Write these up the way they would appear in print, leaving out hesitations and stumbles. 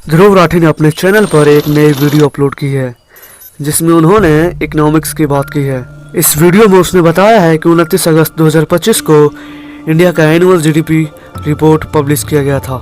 ध्रुव राठी ने अपने चैनल पर एक नई वीडियो अपलोड की है जिसमें उन्होंने इकोनॉमिक्स की बात की है। इस वीडियो में उसने बताया है कि 29 अगस्त 2025 को इंडिया का एनुअल जीडीपी रिपोर्ट पब्लिश किया गया था।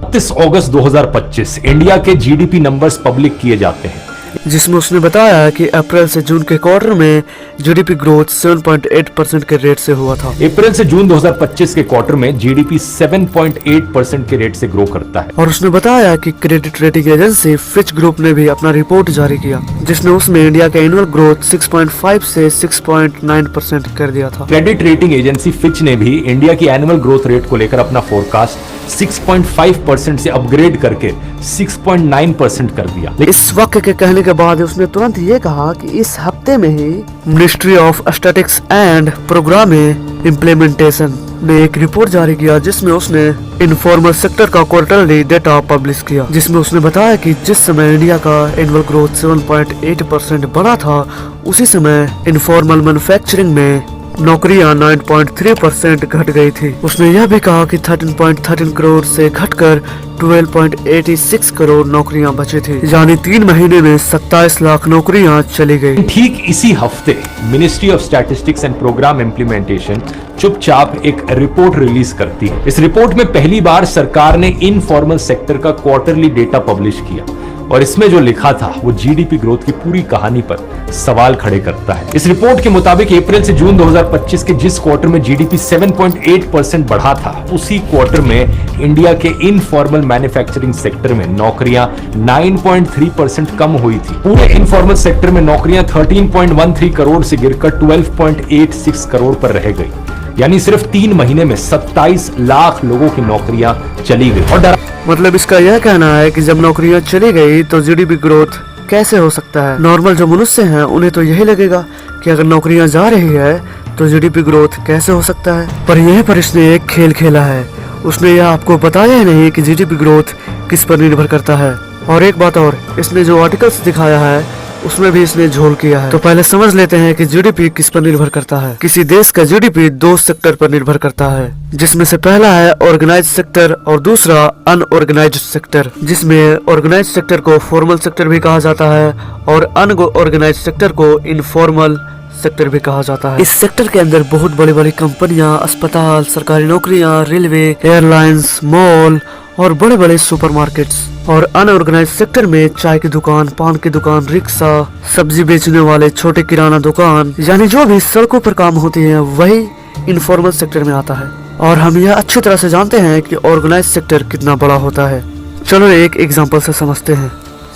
29 अगस्त 2025 इंडिया के जीडीपी नंबर्स पब्लिक किए जाते हैं, जिसमें उसने बताया कि अप्रैल से जून के क्वार्टर में जीडीपी ग्रोथ 7.8% के रेट से हुआ था। अप्रैल से जून 2025 के क्वार्टर में जीडीपी 7.8% के रेट से ग्रो करता है। और उसने बताया कि credit rating agency Fitch group ने भी अपना रिपोर्ट जारी किया जिसने उसमें इंडिया का एनुअल ग्रोथ 6.5 से 6.9% कर दिया था। क्रेडिट रेटिंग एजेंसी फिच ने भी इंडिया की एनुअल ग्रोथ रेट को लेकर अपना फोरकास्ट 6.5% से अपग्रेड करके 6.9% कर दिया। इस वाक्य के कहने के बाद उसने तुरंत ये कहा कि इस हफ्ते में ही ministry of statistics and programming implementation ने एक रिपोर्ट जारी किया जिसमें उसने इनफॉर्मल सेक्टर का क्वार्टरली डेटा पब्लिश किया, जिसमें उसने बताया कि जिस समय इंडिया का एनुअल ग्रोथ 7.8% बढ़ा था उसी समय इनफॉर्मल मैन्युफैक्चरिंग में नौकरियां 9.3% घट गई थी। उसने यह भी कहा कि 13.13 करोड़ से घटकर 12.86 करोड़ नौकरियां बची थी, यानी 3 महीने में 27 लाख नौकरियां चली गई। ठीक इसी हफ्ते ministry of statistics and programme implementation चुपचाप एक रिपोर्ट रिलीज करती है। इस रिपोर्ट में पहली बार सरकार ने इनफॉर्मल सेक्टर का क्वार्टरली डेटा पब्लिश किया और इसमें जो लिखा था वो जीडीपी ग्रोथ की पूरी कहानी पर सवाल खड़े करता है। इस रिपोर्ट के मुताबिक अप्रैल से जून 2025 के जिस क्वार्टर में जीडीपी 7.8% बढ़ा था उसी क्वार्टर में इंडिया के इनफॉर्मल मैन्युफैक्चरिंग सेक्टर में नौकरियां 9.3% कम हुई थी। पूरे इनफॉर्मल सेक्टर में नौकरियां 13.13 करोड़ से गिरकर 12.86 करोड़ पर रह गई, यानी सिर्फ 3 महीने में 27 लाख लोगों की नौकरियां चली गई। और मतलब इसका यह कहना है कि जब नौकरियां चली गई तो जीडीपी ग्रोथ कैसे हो सकता है। नॉर्मल जो मनुष्य हैं उन्हें तो यही लगेगा कि अगर नौकरियां जा रही है तो जीडीपी ग्रोथ कैसे हो सकता है, पर यहीं पर इसने एक खेल खेला है। उसने यह आपको बताया ही नहीं कि जीडीपी ग्रोथ किस पर निर्भर करता है। और एक बात और, इसने जो आर्टिकल्स दिखाया है उसमें भी इसने झोल किया है। तो पहले समझ लेते हैं कि जीडीपी किस पर निर्भर करता है। किसी देश का जीडीपी 2 सेक्टर पर निर्भर करता है, जिसमें से पहला है ऑर्गेनाइज्ड सेक्टर और दूसरा अनऑर्गेनाइज्ड सेक्टर, जिसमें ऑर्गेनाइज्ड सेक्टर को फॉर्मल सेक्टर भी कहा जाता है और अनऑर्गेनाइज्ड सेक्टर को इनफॉर्मल सेक्टर भी कहा जाता है। इस सेक्टर के अंदर बहुत बड़ी बड़ी कंपनियां, अस्पताल, सरकारी नौकरियां, रेलवे, एयरलाइंस, मॉल और बड़े बड़े सुपरमार्केट्स। और अनऑर्गेनाइज्ड सेक्टर में चाय की दुकान, पान की दुकान, रिक्शा, सब्जी बेचने वाले छोटे किराना दुकान, यानी जो भी सड़कों पर काम होती है वही इनफॉर्मल सेक्टर में आता है। और हम यह अच्छी तरह से जानते हैं कि ऑर्गेनाइज्ड सेक्टर कितना बड़ा होता है। चलो एक एग्जांपल से समझते हैं।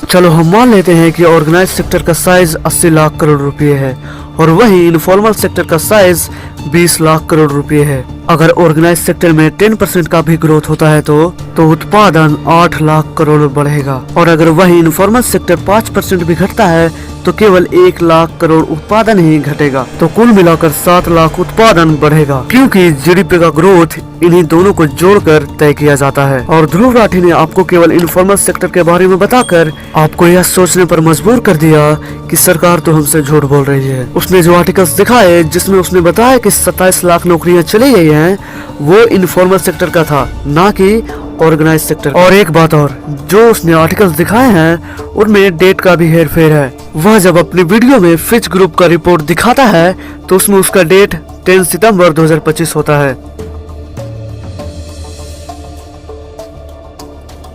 चलो हम मान लेते हैं कि ऑर्गेनाइज्ड सेक्टर का साइज 80 लाख करोड़ रुपए है और वही इनफॉर्मल सेक्टर का साइज 20 लाख करोड़ रुपए है। अगर ऑर्गेनाइज्ड सेक्टर में 10% का भी ग्रोथ होता है तो उत्पादन 8 लाख करोड़ बढ़ेगा। और अगर वही इनफॉर्मल सेक्टर 5% भी घटता है तो केवल 1 लाख करोड़ उत्पादन ही घटेगा। तो कुल मिलाकर 7 लाख उत्पादन बढ़ेगा, क्योंकि जीडीपी का ग्रोथ इन्हीं दोनों को जोड़कर तय किया जाता है। और ध्रुव राठी ने आपको केवल इनफॉर्मल सेक्टर के बारे में बताकर आपको यह सोचने पर मजबूर कर दिया कि सरकार तो हमसे झूठ बोल रही है। उसने जो आर्टिकल्स दिखाए जिसमें उसने बताया कि 27 लाख नौकरियां चली गई हैं, वो इनफॉर्मल सेक्टर का था, ना कि ऑर्गेनाइज्ड सेक्टर। और एक बात और, जो उसने आर्टिकल्स दिखाए हैं उनमें डेट का भी हेरफेर है। वह जब अपनी वीडियो में फिच ग्रुप का रिपोर्ट दिखाता है तो उसमें उसका डेट 10 सितंबर 2025 होता है,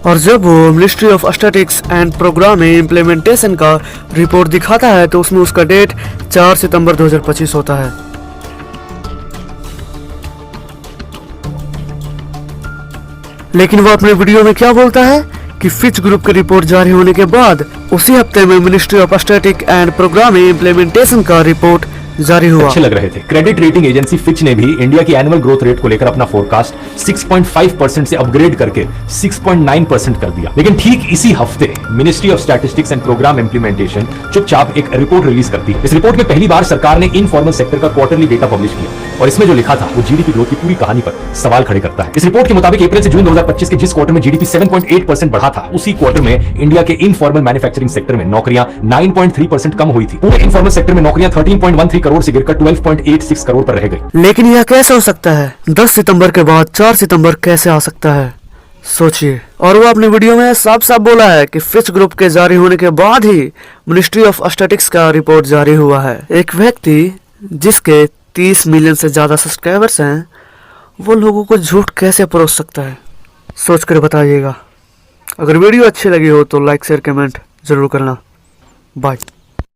और जब वो ministry of statistics and programming implementation का रिपोर्ट दिखाता है तो उसमें उसका डेट 4 सितंबर 2025 होता है। लेकिन वो अपने वीडियो में क्या बोलता है कि फिच ग्रुप की रिपोर्ट जारी होने के बाद उसी हफ्ते में ministry of statistics and programming implementation का रिपोर्ट जारी हुआ। अच्छे लग रहे थे। क्रेडिट रेटिंग एजेंसी फिच ने भी इंडिया की एनुअल ग्रोथ रेट को लेकर अपना फोरकास्ट 6.5% से अपग्रेड करके 6.9% कर दिया। लेकिन ठीक इसी हफ्ते ministry of statistics and programme implementation चुपचाप एक रिपोर्ट रिलीज करती है। इस रिपोर्ट में पहली बार सरकार ने इनफॉर्मल सेक्टर का क्वार्टरली डेटा पब्लिश किया और इसमें जो लिखा था वो जीडीपी ग्रोथ की पूरी कहानी पर सवाल खड़े करता है। इस रिपोर्ट के मुताबिक अप्रैल से जून 2025 के जिस क्वार्टर में जीडीपी 7.8% बढ़ा था उसी क्वार्टर में इंडिया के इनफॉर्मल मैन्युफैक्चरिंग सेक्टर में नौकरियां 9.3% कम हुई थी। पूरे इनफॉर्मल सेक्टर में नौकरियां 13.13 करोड़ से गिरकर 12.86 करोड़ पर रह गई। लेकिन यह कैसे हो सकता है? 10 सितंबर के बाद 4 सितंबर कैसे आ सकता है? सोचिए। और वो अपनी वीडियो में साफ साफ बोला है कि फिच ग्रुप के जारी होने के बाद ही मिनिस्ट्री ऑफ स्टैटिस्टिक्स का रिपोर्ट जारी हुआ है। एक व्यक्ति जिसके 30 मिलियन से ज्यादा सब्सक्राइबर्स हैं, वो लोगों को झूठ कैसे परोस सकता है? सोच कर बताइएगा। अगर वीडियो अच्छी लगी हो तो लाइक शेयर कमेंट जरूर करना। बाय।